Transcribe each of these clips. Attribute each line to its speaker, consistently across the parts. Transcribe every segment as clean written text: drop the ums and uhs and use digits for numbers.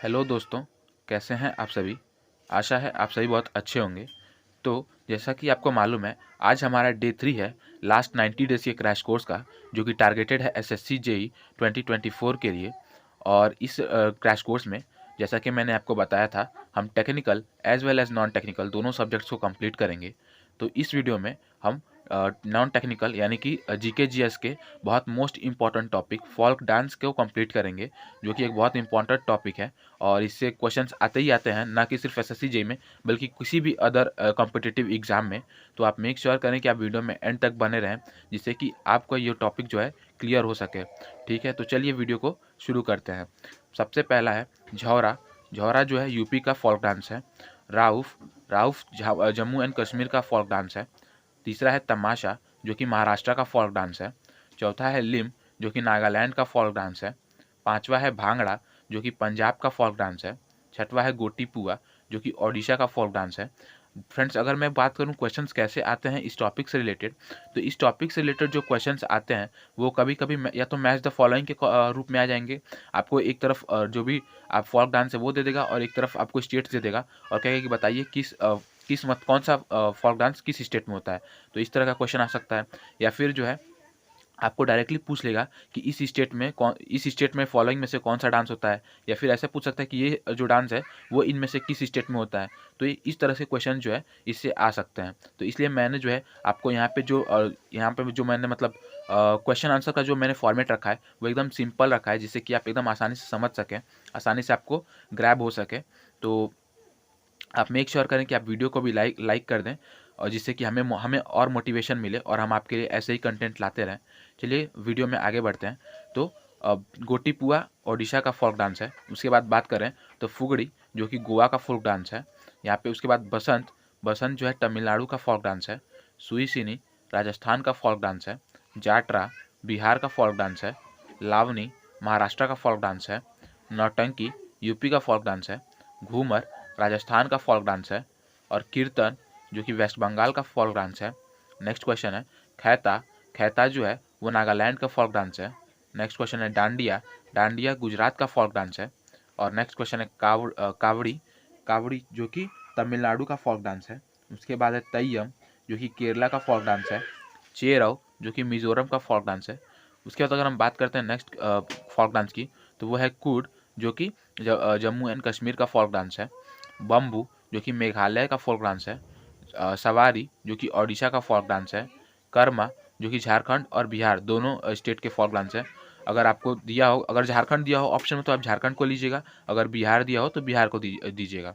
Speaker 1: Hello दोस्तों, कैसे हैं आप सभी। आशा है आप सभी बहुत अच्छे होंगे। तो जैसा कि आपको मालूम है, आज हमारा डे 3 है लास्ट 90 डेज़ के क्रैश कोर्स का, जो कि टारगेटेड है एसएससी जेई 2024 के लिए। और इस क्रैश कोर्स में जैसा कि मैंने आपको बताया था, हम technical as well as non technical दोनों सब्जेक्ट्स को कंप्लीट करेंगे। तो इस वीडियो में हम नॉन टेक्निकल यानी कि जीके जीएस के बहुत most important topic folk dance को कंप्लीट करेंगे, जो कि एक बहुत इंपॉर्टेंट टॉपिक है। और इससे क्वेश्चंस आते ही आते हैं, ना कि सिर्फ एसएससी जेई में बल्कि किसी भी अदर कॉम्पिटिटिव एग्जाम में। तो आप मेक श्योर करें कि आप वीडियो में एंड तक बने रहें, जिससे कि आपका ये टॉपिक जो है क्लियर हो सके। ठीक है, तो चलिए वीडियो को शुरू करते हैं। सबसे पहला है झौरा। झौरा जो है यूपी का फोल्क डांस है। राउफ राउफ जम्मू एंड कश्मीर का फोल्क डांस है। तीसरा है तमाशा, जो कि महाराष्ट्र का फोल्क डांस है। चौथा है लिम, जो कि नागालैंड का फोल्क डांस है। पांचवा है भांगड़ा, जो कि पंजाब का फोल्क डांस है। छठवा है गोटी पुआ, जो कि ओडिशा का फोल्क डांस है। फ्रेंड्स, अगर मैं बात करूं क्वेश्चंस कैसे आते हैं इस टॉपिक से रिलेटेड, तो इस टॉपिक से रिलेटेड जो क्वेश्चंस आते हैं वो कभी कभी या तो मैच द फॉलोइंग के रूप में आ जाएंगे। आपको एक तरफ जो भी आप फोल्क डांस है वो दे देगा, और एक तरफ आपको स्टेट्स दे देगा, और कहेगा कि बताइए किस मत कौन सा फोल्क डांस किस स्टेट में होता है। तो इस तरह का क्वेश्चन आ सकता है। या फिर जो है आपको डायरेक्टली पूछ लेगा कि इस स्टेट में फॉलोइंग में से कौन सा डांस होता है। या फिर ऐसे पूछ सकता है कि ये जो डांस है वो इनमें से किस स्टेट में होता है। तो ये इस तरह से क्वेश्चन जो है इससे आ सकते हैं। तो इसलिए मैंने जो है आपको यहाँ पे जो मैंने मतलब क्वेश्चन आंसर का जो मैंने फॉर्मेट रखा है वो एकदम सिंपल रखा है, जिससे कि आप एकदम आसानी से समझ सकें, आसानी से आपको ग्रैब हो सके। तो आप मेक श्योर करें कि आप वीडियो को भी लाइक कर दें, और जिससे कि हमें और मोटिवेशन मिले और हम आपके लिए ऐसे ही कंटेंट लाते रहें। चलिए वीडियो में आगे बढ़ते हैं। तो गोटी पुआ ओडिशा का फोल्क डांस है। उसके बाद बात करें तो फुगड़ी, जो कि गोवा का फोल्क डांस है यहाँ पे। उसके बाद बसंत बसंत जो है तमिलनाडु का फोल्क डांस है। सुईसिनी राजस्थान का फोल्क डांस है। जाटरा बिहार का फोल्क डांस है। लावनी महाराष्ट्र का फोल्क डांस है। नौटंकी यूपी का फोल्क डांस है। घूमर राजस्थान का फोल्क डांस है। और कीर्तन, जो कि वेस्ट बंगाल का फोल्क डांस है। नेक्स्ट क्वेश्चन है खैता। खैता जो है वो नागालैंड का फोल्क डांस है। नेक्स्ट क्वेश्चन है डांडिया। डांडिया गुजरात का फोल्क डांस है। और नेक्स्ट क्वेश्चन है कावड़ी। कावड़ी जो कि तमिलनाडु का फोल्क डांस है। उसके बाद है तैयम, जो कि केरला का फोल्क डांस है। चेरव, जो कि मिजोरम का फोल्क डांस है। उसके बाद अगर हम बात करते हैं नेक्स्ट फोल्क डांस की, तो वो है कूड, जो कि जम्मू एंड कश्मीर का फोल्क डांस है। बम्बू, जो कि मेघालय का फोल्क डांस है। सवारी, जो कि ओडिशा का फोल्क डांस है। कर्मा, जो कि झारखंड और बिहार दोनों स्टेट के फोल्क डांस है। अगर आपको दिया हो, अगर झारखंड दिया हो ऑप्शन में, तो आप झारखंड को लीजिएगा। अगर बिहार दिया हो तो बिहार को दीजिएगा।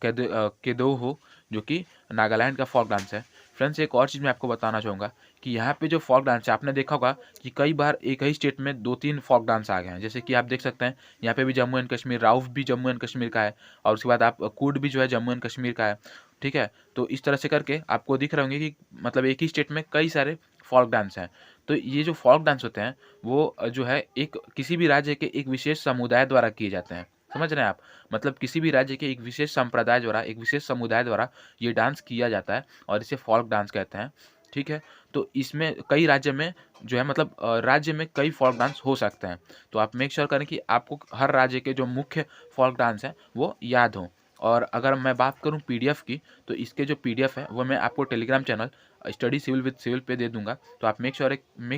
Speaker 1: केदो हो, जो कि नागालैंड का फोक डांस है। फ्रेंड्स, एक और चीज़ मैं आपको बताना चाहूँगा कि यहाँ पे जो फोक डांस है, आपने देखा होगा कि कई बार एक ही स्टेट में दो तीन फोक डांस आ गए हैं। जैसे कि आप देख सकते हैं यहाँ पे भी जम्मू एंड कश्मीर, राउफ भी जम्मू एंड कश्मीर का है, और उसके बाद आप कूड भी जो है जम्मू एंड कश्मीर का है। ठीक है, तो इस तरह से करके आपको दिख रहे होंगे कि मतलब एक ही स्टेट में कई सारे फोक डांस हैं। तो ये जो फोक डांस होते हैं वो जो है एक किसी भी राज्य के एक विशेष समुदाय द्वारा किए जाते हैं। समझ रहे हैं आप? मतलब किसी भी राज्य के एक विशेष संप्रदाय द्वारा, एक विशेष समुदाय द्वारा ये डांस किया जाता है, और इसे फोल्क डांस कहते हैं। ठीक है, तो इसमें कई राज्य में जो है मतलब राज्य में कई फोल्क डांस हो सकते हैं। तो आप मेक श्योर करें कि आपको हर राज्य के जो मुख्य फोल्क डांस हैं वो याद हों। और अगर मैं बात करूं पीडीएफ की, तो इसके जो पीडीएफ है वो मैं आपको Telegram channel Study Civil with Civil पे दे दूंगा। तो आप मेक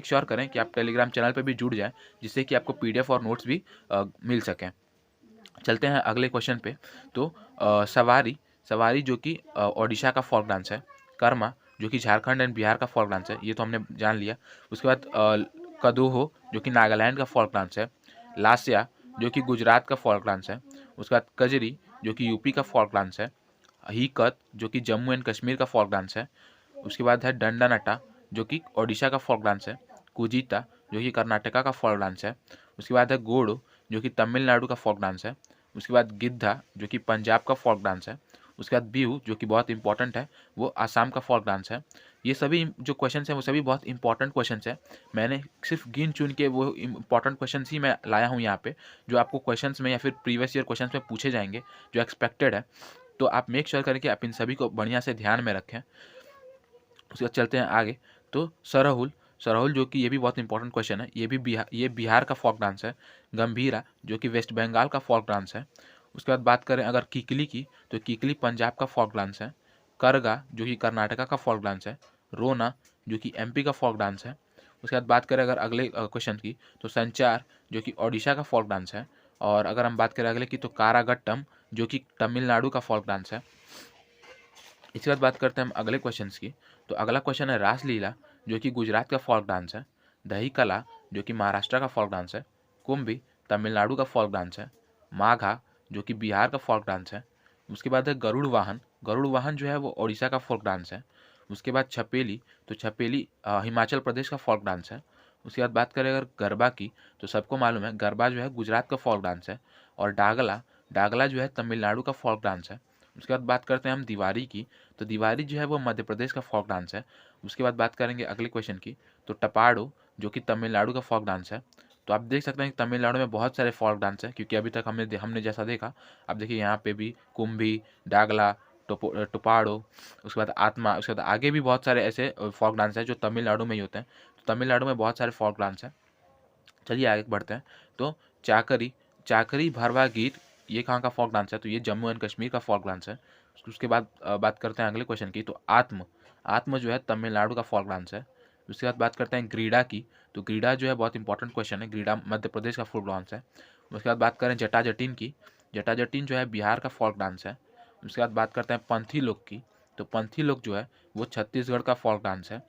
Speaker 1: श्योर करें कि आप टेलीग्राम चैनल पे भी जुड़ जाएं, जिससे कि आपको पीडीएफ और नोट्स भी मिल सकें। चलते हैं अगले क्वेश्चन पे। तो सवारी सवारी जो कि ओडिशा का फोल्क डांस है। कर्मा, जो कि झारखंड एंड बिहार का फोल्क डांस है, ये तो हमने जान लिया। उसके बाद कदोहो, जो कि नागालैंड का फोल्क डांस है। लास्या, जो कि गुजरात का फोल्क डांस है। उसके बाद कजरी, जो कि यूपी का फोल्क डांस है। हकीकत, जो कि जम्मू एंड कश्मीर का फोल्क डांस है। उसके बाद है डंडा नटा, जो कि ओडिशा का फोल्क डांस है। कुजीता, जो कि कर्नाटका का फोल्क डांस है। उसके बाद है गोडो, जो कि तमिलनाडु का फोल्क डांस है। उसके बाद गिद्धा, जो कि पंजाब का फोल्क डांस है। उसके बाद बिहू, जो कि बहुत इंपॉर्टेंट है, वो आसाम का फोल्क डांस है। ये सभी जो क्वेश्चंस हैं वो सभी बहुत इंपॉर्टेंट क्वेश्चंस हैं। मैंने सिर्फ गिन चुन के वो इंपॉर्टेंट क्वेश्चंस ही मैं लाया हूँ यहाँ पे, जो आपको क्वेश्चंस में या फिर प्रीवियस ईयर क्वेश्चंस में पूछे जाएंगे, जो एक्सपेक्टेड है। तो आप मेक श्योर करें कि आप इन सभी को बढ़िया से ध्यान में रखें। उसके बाद चलते हैं आगे। तो सरहुल सरहुल जो कि ये भी बहुत इंपॉर्टेंट क्वेश्चन है, ये बिहार का फोक डांस है। गंभीरा जो कि वेस्ट बंगाल का फोक डांस है। उसके बाद बात करें अगर किकली की, तो किकली पंजाब का फोक डांस है। करगा जो कि कर्नाटका का फोक डांस है। रोना जो कि एमपी का फोक डांस है। उसके बाद बात करें अगर अगले क्वेश्चन की, तो संचार जो कि ओडिशा का फोक डांस है। और अगर हम बात करें अगले की, तो कारागट्टम जो कि तमिलनाडु का फोक डांस है। इसके बाद बात करते हैं हम अगले क्वेश्चन की। तो अगला क्वेश्चन है रासलीला जो कि गुजरात का फोक डांस है। दही कला जो कि महाराष्ट्र का फोक डांस है। कुंभी तमिलनाडु का फोक डांस है। माघा जो कि बिहार का फोक डांस है। उसके बाद है गरुड़ वाहन जो है वो ओडिशा का फोक डांस है। उसके बाद छपेली, तो छपेली हिमाचल प्रदेश का फोक डांस है। उसके बाद बात करें अगर गरबा की, तो सबको मालूम है गरबा जो है गुजरात का फोक डांस है। और डागला डागला जो है तमिलनाडु का फोक डांस है। उसके बाद बात करते हैं हम दिवारी की, तो दिवारी जो है वो मध्य प्रदेश का फोक डांस है। उसके बाद बात करेंगे अगले क्वेश्चन की, तो टपाड़ो जो कि तमिलनाडु का फोक डांस है। तो आप देख सकते हैं कि तमिलनाडु में बहुत सारे फोक डांस हैं, क्योंकि अभी तक हमने जैसा देखा, अब देखिए यहाँ पे भी कुंभी, डागला, टुपाड़ो, उसके बाद आत्मा, उसके बाद आगे भी बहुत सारे ऐसे फोक डांस हैं जो तमिलनाडु में ही होते हैं। तो तमिलनाडु में बहुत सारे फोक डांस हैं। चलिए आगे बढ़ते हैं। तो चाकरी चाकरी भरवा गीत ये कहाँ का फोक डांस है, तो ये जम्मू एंड कश्मीर का फोक डांस है। उसके बाद बात करते हैं अगले क्वेश्चन की, तो आत्म आत्म जो है तमिलनाडु का फोक डांस है। उसके बाद बात करते हैं ग्रीडा की, तो ग्रीडा जो है बहुत इंपॉर्टेंट क्वेश्चन है, ग्रीडा मध्य प्रदेश का फोक डांस है। उसके बाद बात करें जटाजटीन की, जटाजटीन जो है बिहार का फोक डांस है। उसके बाद बात करते हैं पंथी लोक की, तो पंथी लोक जो है वो छत्तीसगढ़ का फोक डांस है।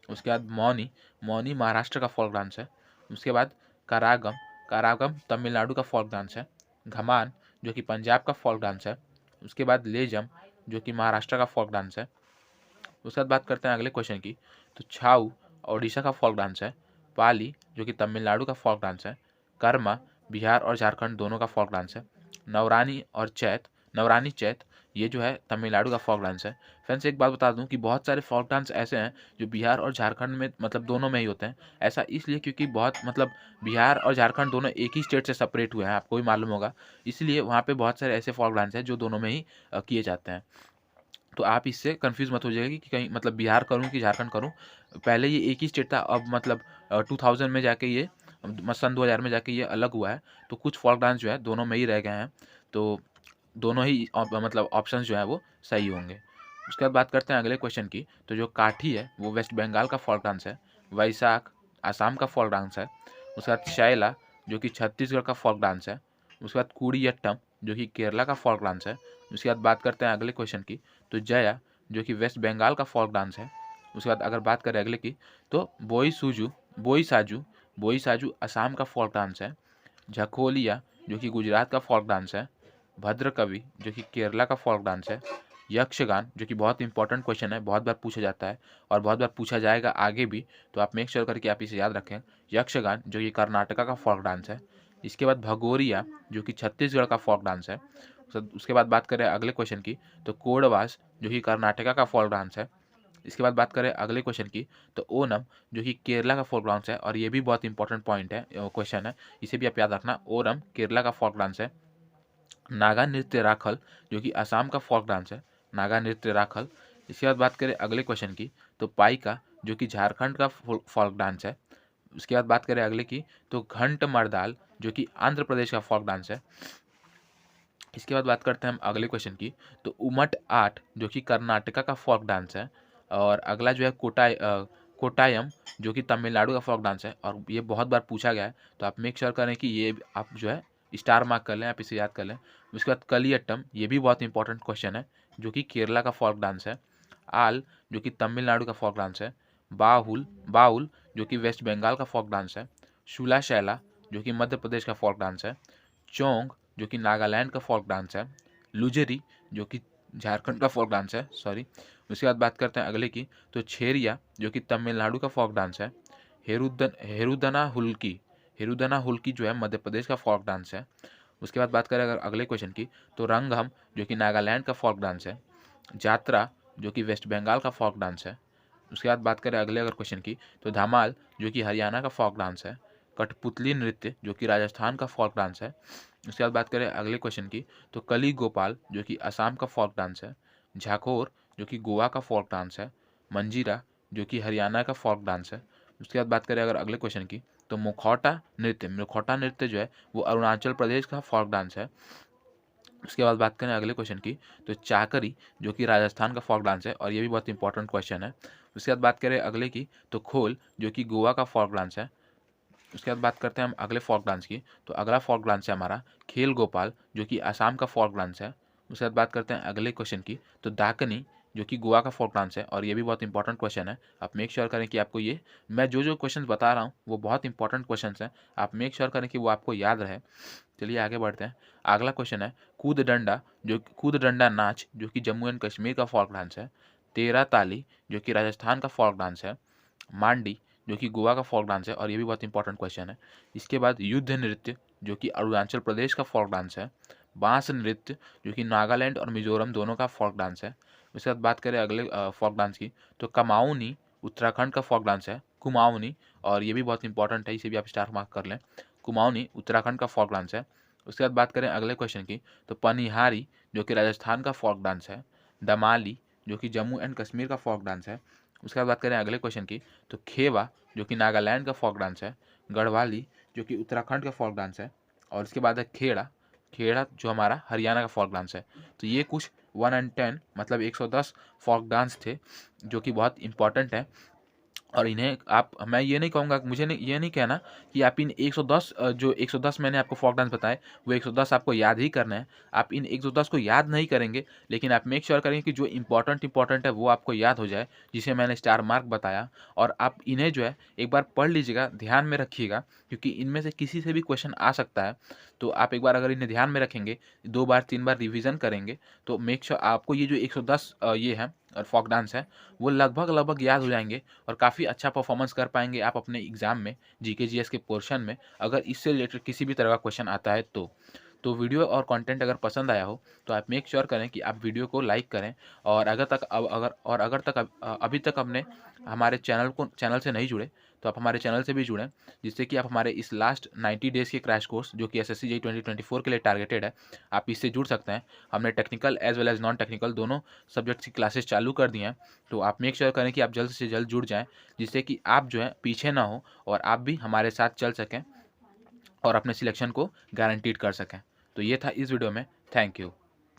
Speaker 1: उसके बाद मौनी मौनी महाराष्ट्र का फोक डांस है। उसके बाद करागम करागम तमिलनाडु का फोक डांस है। घमान जो कि पंजाब का फोक डांस है। उसके बाद लेजम जो कि महाराष्ट्र का फोक डांस है। उसके बाद बात करते हैं अगले क्वेश्चन की, तो छाऊ ओडिशा का फोक डांस है। पाली जो कि तमिलनाडु का फोक डांस है। कर्मा बिहार और झारखंड दोनों का फोक डांस है। नवरानी चैत ये जो है तमिलनाडु का फोक डांस है। फ्रेंड्स एक बात बता दूं कि बहुत सारे फोक डांस ऐसे हैं जो बिहार और झारखंड में मतलब दोनों में ही होते हैं। ऐसा इसलिए क्योंकि बहुत मतलब बिहार और झारखंड दोनों एक ही स्टेट से सेपरेट हुए हैं, आपको भी मालूम होगा। इसलिए वहाँ पे बहुत सारे ऐसे फोक डांस हैं जो दोनों में ही किए जाते हैं। तो आप इससे कंफ्यूज मत हो जाएगा कि कहीं मतलब बिहार करूँ कि झारखंड करूँ। पहले ये एक ही स्टेट था, अब मतलब 2000 में जाके ये सन 2000 में जाके ये अलग हुआ है। तो कुछ फोक डांस जो है दोनों में ही रह गए हैं। तो दोनों ही मतलब ऑप्शंस जो है वो सही होंगे। उसके बाद बात करते हैं अगले क्वेश्चन की, तो जो काठी है वो वेस्ट बंगाल का फोक डांस है। वैशाख आसाम का फोक डांस है। उसके बाद शैला जो कि छत्तीसगढ़ का फोक डांस है। उसके बाद कुडियट्टम जो कि केरला का फोक डांस है। उसके बाद बात करते हैं अगले क्वेश्चन की, तो जया जो कि वेस्ट बंगाल का फोक डांस है। उसके बाद अगर बात करें अगले की, तो बोई साजू असम का फोक डांस है। झकोलिया जो कि गुजरात का फोक डांस है। भद्रकवि जो कि केरला का फोक डांस है। यक्षगान जो कि बहुत इंपॉर्टेंट क्वेश्चन है, बहुत बार पूछा जाता है और बहुत बार पूछा जाएगा आगे भी, तो आप मेक श्योर करके आप इसे याद रखें। यक्षगान जो कि कर्नाटका का फोक डांस है। इसके बाद भगोरिया जो कि छत्तीसगढ़ का फोक डांस है। उसके बाद बात करें अगले क्वेश्चन की, तो कोडवास जो कि कर्नाटका का फोक डांस है। इसके बाद बात करें अगले क्वेश्चन की, तो ओनम जो कि केरला का फोक डांस है, और ये भी बहुत इंपॉर्टेंट पॉइंट है, क्वेश्चन है, इसे भी आप याद रखना। ओनम केरला का फोक डांस है। नागा नृत्य राखल जो कि असम का फोक डांस है, नागा नृत्य राखल। इसके बाद बात करें अगले क्वेश्चन की, तो पाइका जो कि झारखंड का फोक डांस है। उसके बाद बात करें अगले की, तो घंट मर्दाल जो कि आंध्र प्रदेश का फोक डांस है। इसके बाद बात करते हैं हम अगले क्वेश्चन की, तो उमट आठ जो कि कर्नाटका का फोक डांस है। और अगला जो है कोटायम जो कि तमिलनाडु का फोक डांस है, और ये बहुत बार पूछा गया है, तो आप मेक श्योर करें कि ये आप जो है स्टार मार्क कर लें, आप इसे याद कर लें। उसके बाद कलियट्टम ये भी बहुत इंपॉर्टेंट क्वेश्चन है, जो कि केरला का फोक डांस है। आल जो कि तमिलनाडु का फोक डांस है। बाउल जो कि वेस्ट बंगाल का फोक डांस है। शुला शैला जो कि मध्य प्रदेश का फोक डांस है। चोंग जो कि नागालैंड का फोक डांस है। लुजरी जो कि झारखंड का फोक डांस है, सॉरी। उसके बाद बात करते हैं अगले की, तो छेरिया जो कि तमिलनाडु का फोक डांस है। हेरुदना हुल्की जो है मध्य प्रदेश का फोक डांस है। उसके बाद बात करें अगर अगले क्वेश्चन की, तो रंगम जो कि नागालैंड का फोक डांस है। जात्रा जो कि वेस्ट बंगाल का फोक डांस है। उसके बाद बात करें अगले अगर क्वेश्चन की, तो धमाल जो कि हरियाणा का फोक डांस है। कठपुतली नृत्य जो कि राजस्थान का फोक डांस है। उसके बाद बात करें अगले क्वेश्चन की, तो कली गोपाल जो कि असम का फोक डांस है। झाकोर जो कि गोवा का फोक डांस है। मंजीरा जो कि हरियाणा का फोक डांस है। उसके बाद बात करें अगर अगले क्वेश्चन की, तो मुखौटा नृत्य जो है वो अरुणाचल प्रदेश का फोक डांस है। उसके बाद बात करें अगले क्वेश्चन की, तो चाकरी जो कि राजस्थान का फोक डांस है और ये भी बहुत इंपॉर्टेंट क्वेश्चन है। उसके बाद बात करें अगले की, तो खोल जो कि गोवा का फोक डांस है। उसके बाद बात करते हैं हम अगले फोक डांस की, तो अगला फोक डांस है हमारा खेल गोपाल जो कि असम का फोक डांस है। उसके बाद बात करते हैं अगले क्वेश्चन की, तो दाकनी जो कि गोवा का फोक डांस है और ये भी बहुत इंपॉर्टेंट क्वेश्चन है। आप मेक श्योर करें कि आपको ये, मैं जो जो क्वेश्चन बता रहा हूँ वो बहुत इंपॉर्टेंट क्वेश्चन हैं, आप मेक श्योर करें कि वो आपको याद रहे। चलिए आगे बढ़ते हैं। अगला क्वेश्चन है कूद डंडा नाच जो कि जम्मू एंड कश्मीर का फोक डांस है। तेरा ताली जो कि राजस्थान का फोक डांस है। मांडी जो कि गोवा का फोक डांस है और ये भी बहुत इंपॉर्टेंट क्वेश्चन है। इसके बाद युद्ध नृत्य जो कि अरुणाचल प्रदेश का फोक डांस है। बांस नृत्य जो कि नागालैंड और मिजोरम दोनों का फोक डांस है। उसके बाद बात करें अगले फोक डांस की, तो कमाऊनी उत्तराखंड का फोक डांस है। कुमाऊनी, और ये भी बहुत इंपॉर्टेंट है, इसे भी आप स्टार मार्क कर लें। कुमाऊनी उत्तराखंड का फोक डांस है। उसके बाद बात करें अगले क्वेश्चन की, तो पनिहारी जो कि राजस्थान का फोक डांस है। दमाली जो कि जम्मू एंड कश्मीर का फोक डांस है। उसके बाद बात करें अगले क्वेश्चन की, तो खेवा जो कि नागालैंड का फोक डांस है। गढ़वाली जो कि उत्तराखंड का फोक डांस है। और उसके बाद है खेड़ा, खेड़ा जो हमारा हरियाणा का फोक डांस है। तो ये कुछ 1 and 10 मतलब 110 फोक डांस थे जो कि बहुत इंपॉर्टेंट है। और इन्हें आप, मैं ये नहीं कहूँगा, मुझे नहीं, ये नहीं कहना कि आप इन 110 जो 110 मैंने आपको फोक डांस बताए वो 110 आपको याद ही करना है। आप इन 110 को याद नहीं करेंगे, लेकिन आप मेक श्योर करेंगे कि जो इंपॉर्टेंट है वो आपको याद हो जाए, जिसे मैंने स्टार मार्क बताया। और आप इन्हें जो है एक बार पढ़ लीजिएगा, ध्यान में रखिएगा, क्योंकि इनमें से किसी से भी क्वेश्चन आ सकता है। तो आप एक बार अगर इन्हें ध्यान में रखेंगे, 2 बार 3 बार रिविज़न करेंगे, तो मेक श्योर आपको ये जो 110 ये है और फोक डांस है वो लगभग याद हो जाएंगे और काफ़ी अच्छा परफॉर्मेंस कर पाएंगे आप अपने एग्जाम में, जीके जीएस के पोर्शन में, अगर इससे रिलेटेड किसी भी तरह का क्वेश्चन आता है तो वीडियो और कंटेंट अगर पसंद आया हो तो आप मेक श्योर करें कि आप वीडियो को लाइक करें। और अगर तक अभी तक अपने हमारे चैनल से नहीं जुड़े तो आप हमारे चैनल से भी जुड़ें, जिससे कि आप हमारे इस लास्ट 90 डेज़ के क्रैश कोर्स जो कि एसएससी जेईई 2024 के लिए टारगेटेड है, आप इससे जुड़ सकते हैं। हमने technical as well as non technical दोनों सब्जेक्ट्स की क्लासेस चालू कर दी हैं। तो आप मेक श्योर करें कि आप जल्द से जल्द जुड़ जाएँ, जिससे कि आप जो है पीछे ना हो और आप भी हमारे साथ चल सकें और अपने सिलेक्शन को गारंटीड कर सकें। तो ये था इस वीडियो में। Thank you.